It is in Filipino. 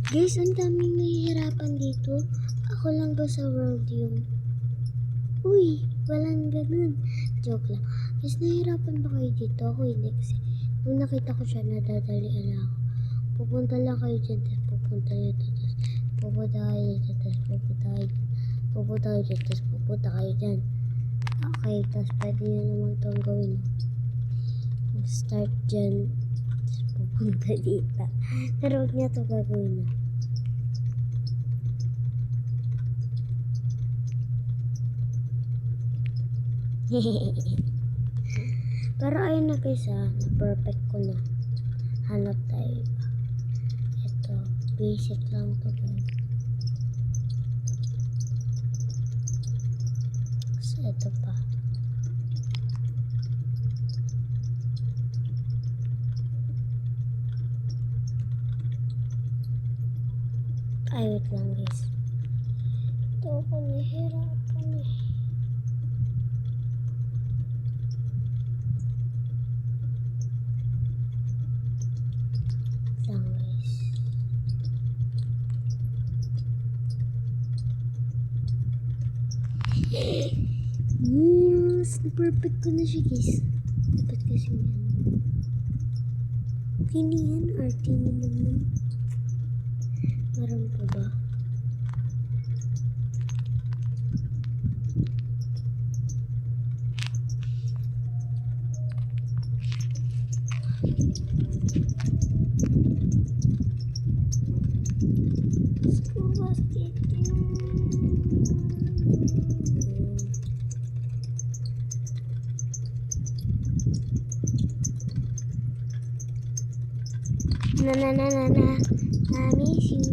Guys, ang daming nahihirapan dito. Ako lang ba sa world yung... Uy, walang ganun. Joke lang. Guys, nahihirapan ba kayo dito? Ako hindi kasi. Nung nakita ko siya, nadadalian lang ako. Pupunta lang kayo dyan, tapos pupunta nyo ito, tapos pupunta kayo dyan, tapos pupunta kayo dyan. Pupunta kayo dyan, tapos pupunta kayo dyan. Okay, tapos pwede nyo naman itong gawin. Start dyan, tapos pupunta dito. Pero huwag niya ito gagawin na. Pero ayun na guys perfect ko na. Hanap tayo iba. Ito, basic lang to guys. So, ito pa. Ay, wait lang guys. Ito ako nahihirapan eh. Lang guys. Yes, perfect ko na siya guys. Dapat kasi yan. Okay na yan, arty na naman. Meron pa ba? School basket. Na I miss you.